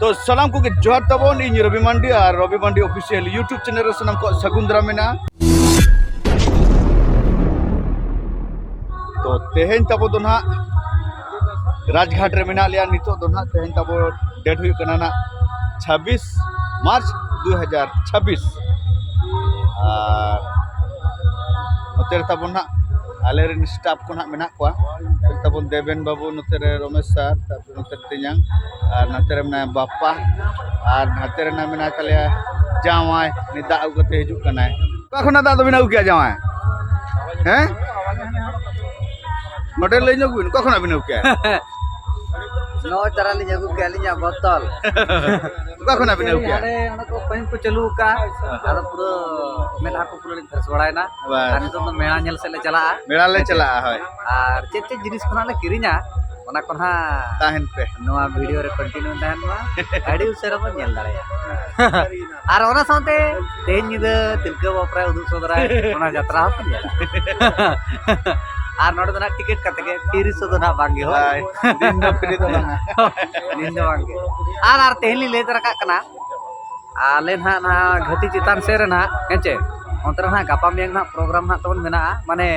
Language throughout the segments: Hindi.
तो सलाम को जोहार तबन इन रवि मांडी और रवि मांडी ऑफिशियल यूट्यूब चैनल सनाम को सगुंद्रा मेना तो तेहेन तबो दो ना राजघाट रे मेना लिया नितो दो ना तेहेन तबो डेट हुई कना ना 26 मार्च 2026 और नोते तबो ना आले रे स्टाफ को ना मेना को तबो देवेन बाबू नोते रे रमेश सर तबो नोते तियां और नोते रे मेना बापा और नोते रे ना मेना तले जावाय निदा उगते हिजु कना कखना दा दो बिना उकिया जावाय हैं मोटे ले नो गुन कखना बिना उकिया नो चरा ले जगु के लिया बोतल कखना बिना उकिया अरे उनको कहीं को चलू का आरो पूरा मेला को पूरा खर्च बड़ायना और तो मेला नेल से ले चला है और चेचे जिनिस खना ले किरिना ओना कोना ताहन पे नोआ वीडियो रे कंटिन्यू ताहन मा आडी उसरा बन नेल दाड़या और ओना साथे तेन निद तिलका बापरा उदु सोदराय ओना यात्रा हो और नोड दना टिकट कतगे फ्री सो दना बांगे हो दिन दो फ्री दो ना दिन दो बांगे और तेहली ले तरका कना आले ना ना घटी चितान से रे ना हेचे अंतर ना गापा मेंग ना प्रोग्राम ना तबन मेना माने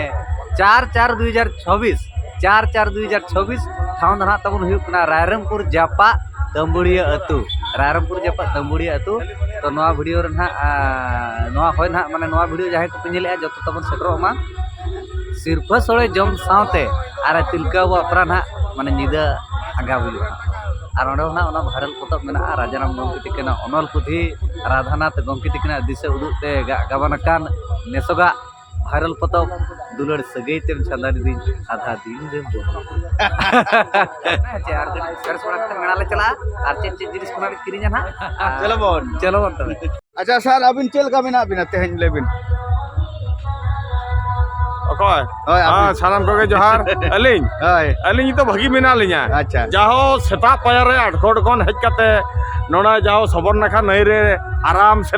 4/4/2026 4/4/2026 ठाउन ना तबन हुई कना रायरंगपुर जापा तंबुड़िया अतु रायरंगपुर जापा तंबुड़िया अतु तो नवा वीडियो रे ना नवा होय ना माने नवा वीडियो जाहे को पिंजले जतो तबन सेटरो मा सिरफा सोळे जम सावते आर तिलका बापरा ना माने निदा आगा बुलु और ओंडे ना ओना भारल पतब मेना राजाराम गंकी तिकना अनल पुथी राधानाथ गंकी तिकना दिसे उदुते गाबानकान नेसोगा भारल पतब दुलड़ सगई तेम छंदानी दिन आधा दिन रे चार दिन सर सोड़ा मेना ले चला और चेच जिनिस कोना किरिना ना चलो बोन तबे अच्छा सर अबिन चेल का बिना बिना तेहन लेबिन ओके हां सालाम को जोहार अलिंग तो भगी मेना लिया अच्छा जाहो सेता पायर रे आठखोड़ कोन हेज कते नोना जाहो सबन नखा नई रे आराम से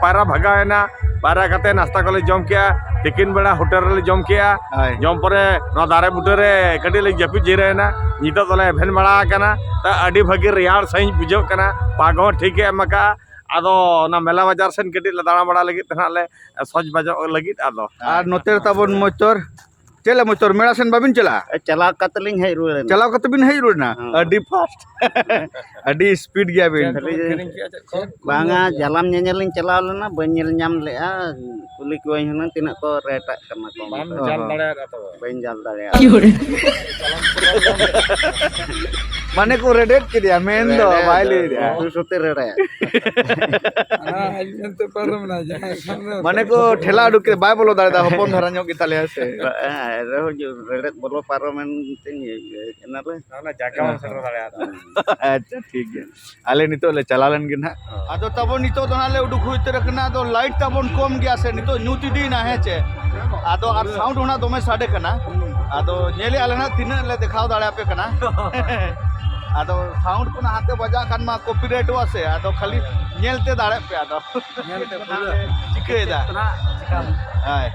पायरा भगायना पायरा कते नाश्ता कोले जम किया तिकिन बेड़ा होटल रे जम किया जम परे नो दारे बुटे रे कडी ले जपि जिरेना नितो तले भेन बड़ा कना त अडी भगी रियार सही बुझो कना पागो ठीक है मका आदो ना मेला बाजार सेन कटी ले दाना बड़ा लगी तना ले सज बाजा लगी आदो और नोते तबन मोचर चले मोचर मेला सेन बाबिन चला कतलिंग है रुए चलाव कत बिन है रुना अडी फास्ट अडी स्पीड गया बिन बांगा जलाम नेनेलिंग चलाव लेना बनेल नाम लेआ कुली को हन तिना को रेटा कना को बाम जाल दाड़े तो बन जाल दाड़े माने को रेडेट के दिया मेन दो बाइले दिया तू सोते रेड़ा हां तो परम ना जाए माने को ठेला उडुक के बाय बोलो दादा हपन धरा ᱧᱚᱜ गे ताले हसे रे जो रेडेट बोलो पार्लामेंट तिन एना ले ना जागा सर दाड़े अच्छा ठीक है आले नितो ले चलालन गे ना आदो तबो नितो दोनाले उडुक हुइते रखना तो लाइट तबन कम गया से नितो न्यूति दी ना है चे आदो और साउंड होना दोमे साडे कना आदो नेले आले ना तीन ले दिखाओ दाड़े आपे कना आदो साउंड को हाथे बजा कान मा कॉपीराइट वासे आदो खाली नेलते दाड़े पे आदो नेलते पूरा चिकेदा हाय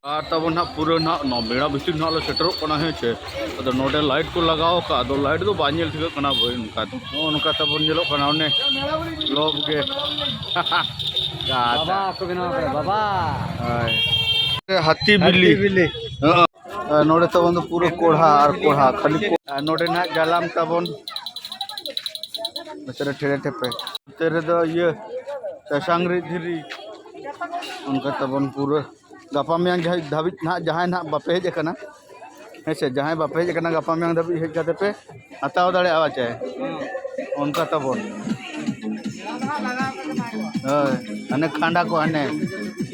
और तब ना पूरा ना नो मेड़ा बिस्ती ना ले सेटरो कना है छे तो नोडे लाइट को लगाओ का दो लाइट दो बानेल ठीक कना भई उनका तब नेलो कना ने लोग के बाबा को बिना बाबा हाय हाथी बिल्ली नोडे तो बंद पूरा कोढ़ा और कोढ़ा खाली नोडे ना जालाम तबन तेरे ठेरे ठेपे तेरे दो ये सांगरी धीरी उनका तबन पूरा गापा में जहाँ धाबित ना जहाँ ना बापे हेज कना ऐसे जहाँ बापे हेज कना गापा में धाबित हेज जाते पे हताव दाड़े आवा चाहे उनका तबन अने खांडा को अने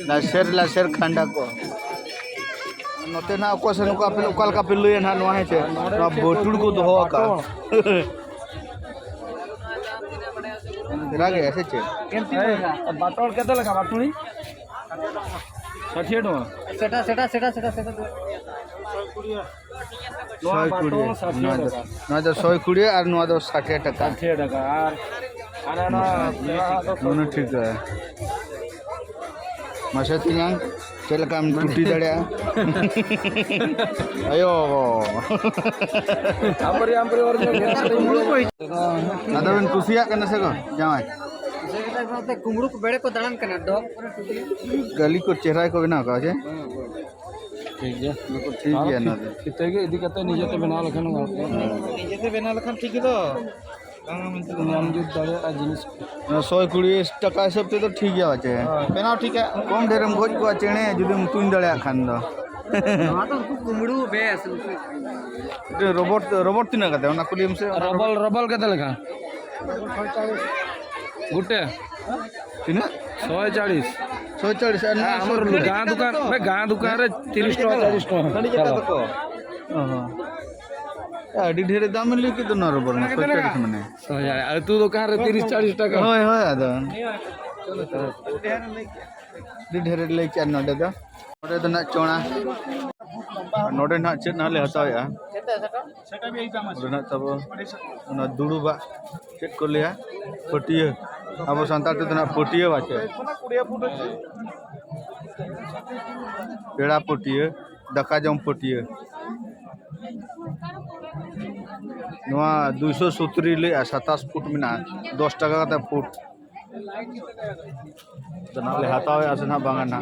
लाशेर खांडा को नोते ना को से नुका पे उकाल का पिल्लु ना नवा है छे ना बोटुड़ को दोहो का रागे ऐसे छे बाटोल केते लगा बाटुनी 60 टका सेटा ना तो 100 कुड़ी और ना तो 60 टका और ठीक है मासे तियां चलकाम टूटी दड़िया अयो अदा बन कुसिया कना से को जावाय कुमड़ू को बेड़े को दान करना डॉग गली को चेहरा को बना का जे ठीक है ठीक है ना कितने के इदी कते निजे ते बना लखन निजे से बना लखन ठीक है तो नाम जो दाड़े आ जिनिस 120 टका सब तो ठीक है बाचे बेना ठीक है कम ढेरम गोज को चेणे जुदी मुतुन दड़िया खान दो हां तो कुमड़ू बेस रोबोट तीना कते ओना कुलियम से रबल कते लखा गुटे तीना 140 हमर गां दुकान रे 30 टका 40 टका अडी ढेर दाम मिली कि दोना रोबोट ना 140 माने तू दुकान रे 30 40 टका होय होय आदा ढेर ले के नडे दा ना चोणा नोडे ना चेत ना ले हताया सेटा भी एग्जाम আছে ना तब ना दुड़ुबा चेक को लिया पटिया अब संतार तो ना पटिया बाचे 20 फुट पेड़ा पटिया दका जम पटिया नवा 270 ले 27 फुट में ना 10 टका का फुट तना ले हतावे असना बांगना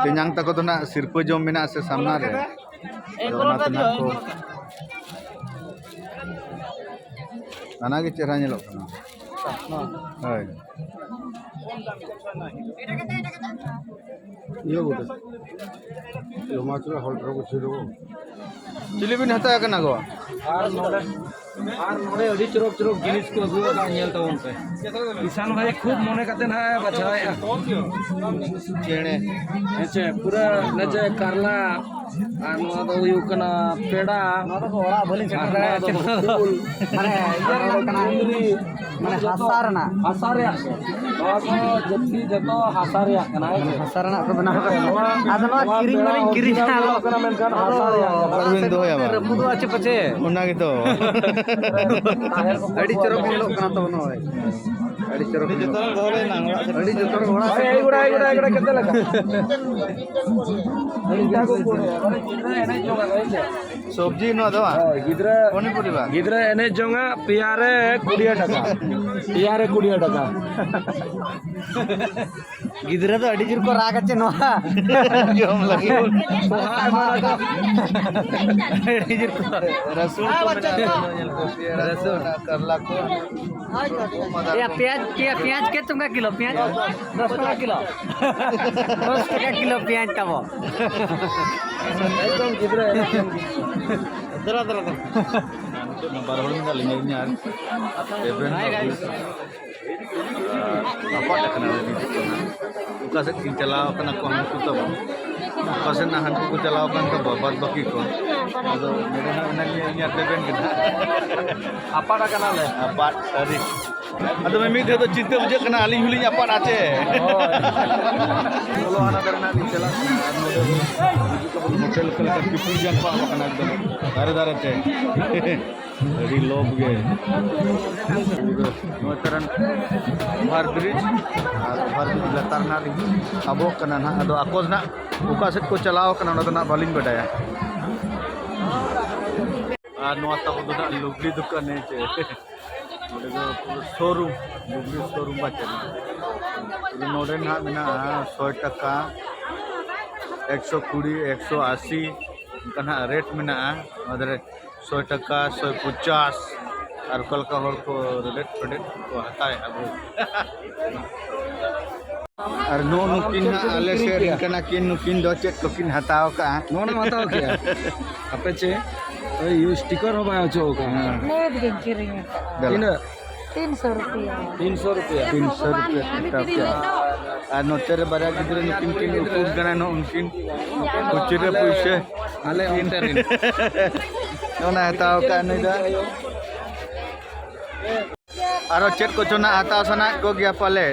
तेजांग तक तो ना सिरपो जम में से सामना रे को नाना के चेहरा नेलो कना हाय यो बोले यो माचला होल्डर को छिरो चिली बिन हता कना गो आर नोडे अडी चुरोक जिनिस को अगुआ का नेल तवन पे किसान भाई खूब मने कते ना बचाय चेणे नेचे पूरा नेचे करला आनवा दो यू कना पेड़ा नोरा को ओरा भली माने माने हासारना जत्ती जतो हासारिया कना हासारना को बना आदनो किरिंग आलो कना मेनखान हासारिया परविन दो या रपुदो आचे पचे उना के तो अडी चरो मिलो कना तो बनो अडी चरो जतो घोड़े ना अडी जतो घोड़ा ए गुड़ा कते लगा अडी को कोड़े अरे गिदरा एने जोगा गइले सब्जी न दवा गिदरा कोनी परिबा गिदरा एने जोगा पियारे 20 टका पियारे 20 टका गिदरा तो अडी जिर को राग आचे नो जम लगी अडी जिर को रसूल को रसूल करला को या प्याज के तुमका किलो प्याज 10 टका किलो 10 टका किलो प्याज तब एकदम गिदरा दरा नंबर होल में डालेंगे यार average apa nak kena buka sekin celaw kena ko हम तो kasi na han ko celaw kan to babat baki ko ado mere na nya deben kita apa dah kenal le apa sorry ado memi de to Chinte मुझे कना आलिंग हुलिंग apa आचे kalau ana karena di celaw hotel कल का पिपुल जन पा कना एकदम दारे दारे चे very low गे नोतरन ओभार ब्रिज लतार ना अब कना ना अदो आकोज ना उका सेट को चलाओ कना ना ना बालिंग बडाया आर नो आता को ना लुगली दुकान है चे नोडे जो शोरूम लुगली शोरूम बाचे नोडे ना बिना 100 टका 120 180 कना रेट में अदरे 100 टका 150 और कल का हर को रेट प्रोडक्ट को हताए अब और नो नुकिन आले से कना किन नुकिन दो चेक तो किन हताओ का नो ना बताओ क्या अपे चे यू स्टिकर हो बायो चो का नहीं बिकिन किरिंग तीन 300 रुपया 300 रुपया 300 रुपया और नोतेरे बरा गिदरे नुकिन किन उकुन कना नो उनकिन कुचरे पैसे आले इंटरिन नोना हताओ का नहीं दा आरो चेक को चोना हता सना को गया पाले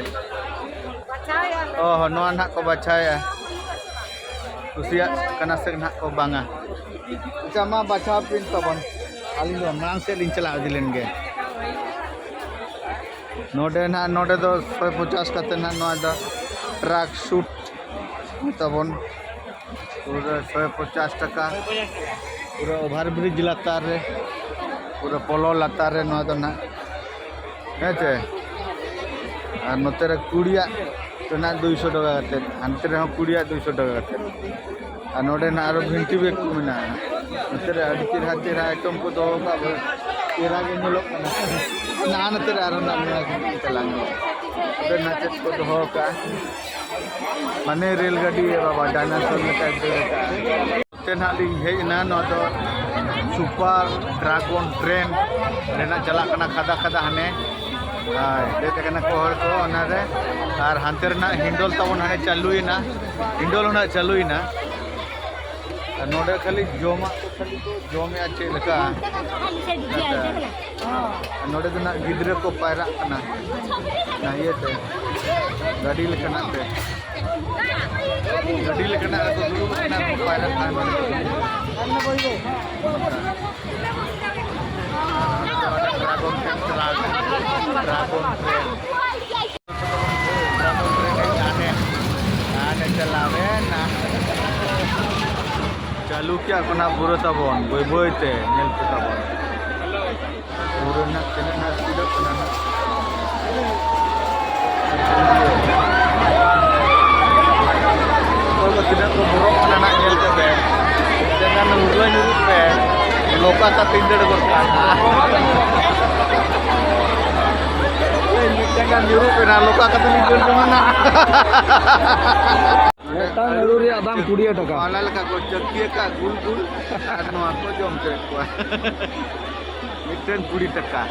ओह नोआ ना को बचाया कुसिया कना से ना को बांगा जमा बचा पिन तबन आलिन मांग से लिन चला दिलेन गे नोडे ना नोडे दो 150 कते ना नोआ दा ट्रक सूट तबन पूरा 150 टका पूरा ओवर ब्रिज लातार रे पूरा पोलो लातार रे नोआ दो ना हेचे और नोते रे कुड़िया तो ना 200 टका कते अंते रे कुड़िया 200 टका कते और नोडे ना आरो भिंटी बेग को मेना नोते रे अड़ी चिरा आइटम को दो का तेरा के ᱧᱮᱞᱚᱜ ᱠᱟᱱᱟ ना नते रे आरो ना मेना चलांग उधर नाचत को दो का माने रेलगाड़ी बाबा डायनासोर लेका देका तेना लिंग हेजना नो दो सुपर ड्रैगन ट्रेन रेना चला कना खदा खदा हने हाय देते कना को हर को ओना रे आर हानते रेना हिंडोल तबन हने चालुइना हिंडोल होना चालुइना नोडे खाली जोमा खाली तो जोमे अच्छे लगा नोडे तो ना गिद्रे को पायरा कना ना ये ते गाड़ी लेकना ते गाड़ी लेकना तो दुरु कना को पायरा खान आने चलावे ना चालू क्या कना पूरा तबन बोई बोई ते नेल पे तबन पूरा ना तेना ना स्पीड कना ना तो tidak ko borok kena nak nail के बे jangan nurut nurut पे लोका का तिंदड़ करता jangan nurut पे ना लोका का तिंदड़ जमाना Tang naluri abang 20 टका माला लका को चक्की का गुल गुल और नोआ को जम के को मिटन 20 टका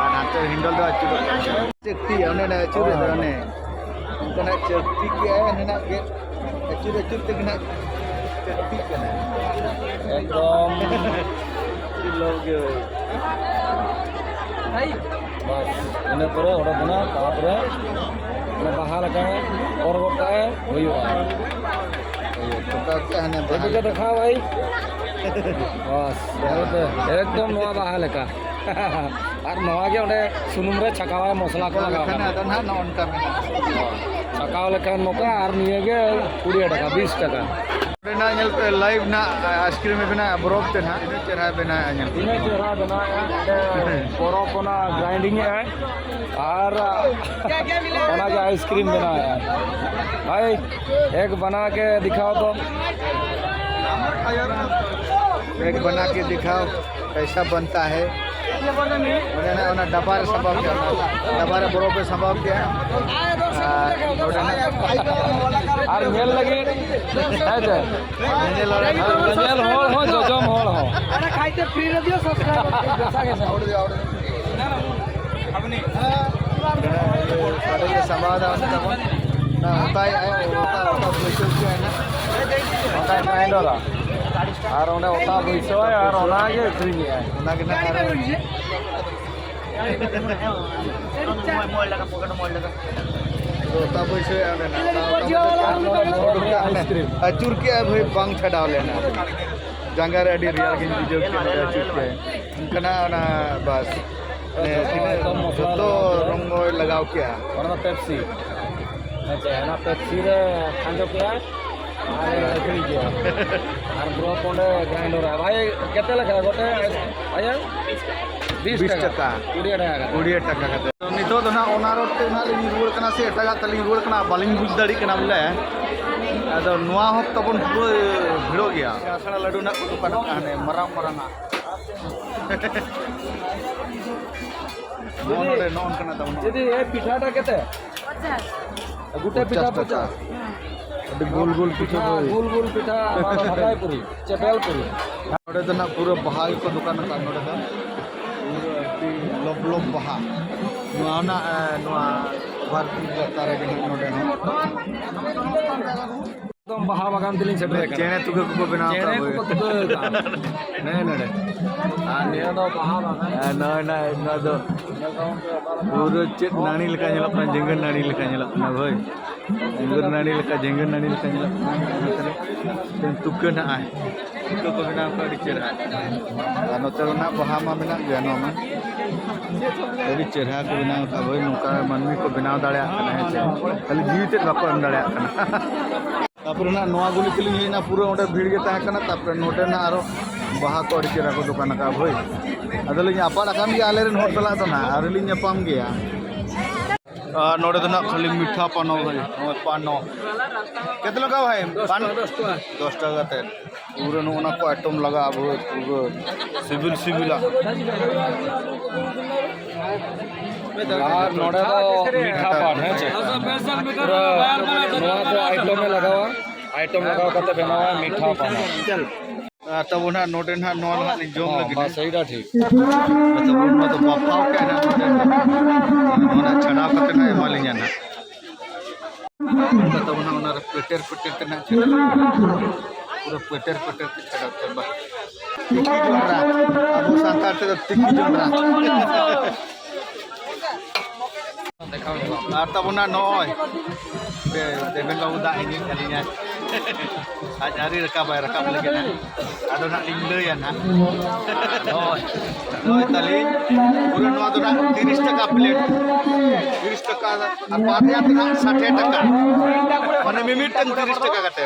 और नाते हिंडल दो अचुर चक्की ओने ना अचुर ओने उनका चक्की क्या है ना के अचुर अचुर तक ना चक्की कना एकदम लोग बस इन परे ओडा बना तापरे ना बाहर लगा और गोटा है हुआ तो क्या है ना बेबी का दिखा भाई बस एकदम नवा बाहर लगा और नवा के ओडे सुनुम रे छकावा मसला को लगा खाना तो ना नॉन का में छकावा लेका नोका और निये के 20 टका 20 टका ना नेल पे लाइव ना आइसक्रीम में बना बरफ ते ना चेहरा बना नेल इने चेहरा बना बरफ बना ग्राइंडिंग है और बना के आइसक्रीम बनाया है भाई एक बना के दिखाओ तो एक बना के दिखाओ कैसा बनता है ना डब्बा संभव क्या डब्बा बरफ पे संभव क्या और मेल लगी है जे मेल हो जजम हो अरे खाइते फ्री रे दियो सब्सक्राइब पैसा के छोड़ दियो अपनी सारे ये संवाद ना होता है होता पैसे क्या है ना होता है ग्राइंडर और उन्हें होता पैसा है और ओना के फ्री है ना के ना होता पैसे है ना अचुर के भाई बांग छडाव लेना जंगार अडी रियल के वीडियो के अचुर के कना ना बस तो रंग लगाओ क्या और पेप्सी अच्छा है ना पेप्सी रे खांजो क्या और खड़ी क्या और ब्रो कोंडे ग्राइंडर है भाई कितने लगा गोटे भैया 20 टका 20 टका कते नितो तो ना ओना रोड ते ना लिंग रुड़ कना से एटागा तली रुड़ कना बालिंग बुझ दाड़ी कना बोले अदो नुआ हक तबन पूरा भिड़ो गया आसना लड्डू ना को दुकान काने मराम मराना नोनरे नोन कना तबन यदि ए पिठाटा केते 50 गुटे पिठा 50 गोल गोल पिठा गोल गोल पिठा हटाई पूरी चपेल पूरी नोडे तो ना पूरा बहाई को दुकान का नोडे तो लोब लोब बहा नुआ ना नुआ भारती तारे के नोडे नो एकदम बहा बागान दिलिंग सेटे चेने तुगे को बनाओ चेने को नहीं नोडे आ निया दो बहा बागान ना ना ना दो पूरा चेत नानी लेका ñelok na jenggan नानी लेका ñelok na भाई jenggan नानी लेका ñelok na dan tukeun na ai itu ko bina ko dicerah notel na bahama bina gano man अभी चेहरा को बनाव का भाई नौका मनमी को बनाव दाड़ा खाली जीवित बाको एम दाड़ा तापर ना नोआ गुली किली ना पूरा ओंडे भीड़ के ताहे कना तापर नोटे ना आरो बाहा को अड़ी चेहरा को दुकान का भाई अदली आपाड़ आकान के आले रेन होट तला तो ना आरली ᱧᱟᱯᱟᱢ गया नोड़े तो ना खाली मीठा पानो भाई पानो कितना लगा भाई पान 10 টাকা ते पूरा नोना को आइटम लगा पूरा सिविल सिविल और नोड़े तो मीठा पान है पूरा नोआ को आइटम में लगावा करते बनावा मीठा पान तब ना नोटे ना नॉन ना जोम लगी हां सही दा ठीक मतलब उनको तो बापाओ क्या ना नोना छड़ा करते ना मालिया ना तब ना उना पेटर ना पूरा पेटर के छड़ा के बा टिकी जोंडरा अब सांतार ते टिकी जोंडरा देखा तब ना नॉय देवेन बाबू दा ini kalinya आज hari rekap lagi na ado nak lingleyan na noy tali pura no ado nak 30 টাকা প্লেট 30 টাকা আর পাতে ate nak 60 টাকা মানে mimiteng 30 টাকা kate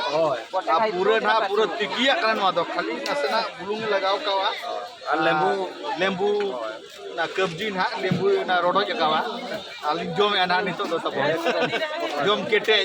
pura tikiya kana no ado khali nasena bulung lagaw kawa R lembu na kabji na lembu na rodoj kawa aling jom ana nito do tabo jom kete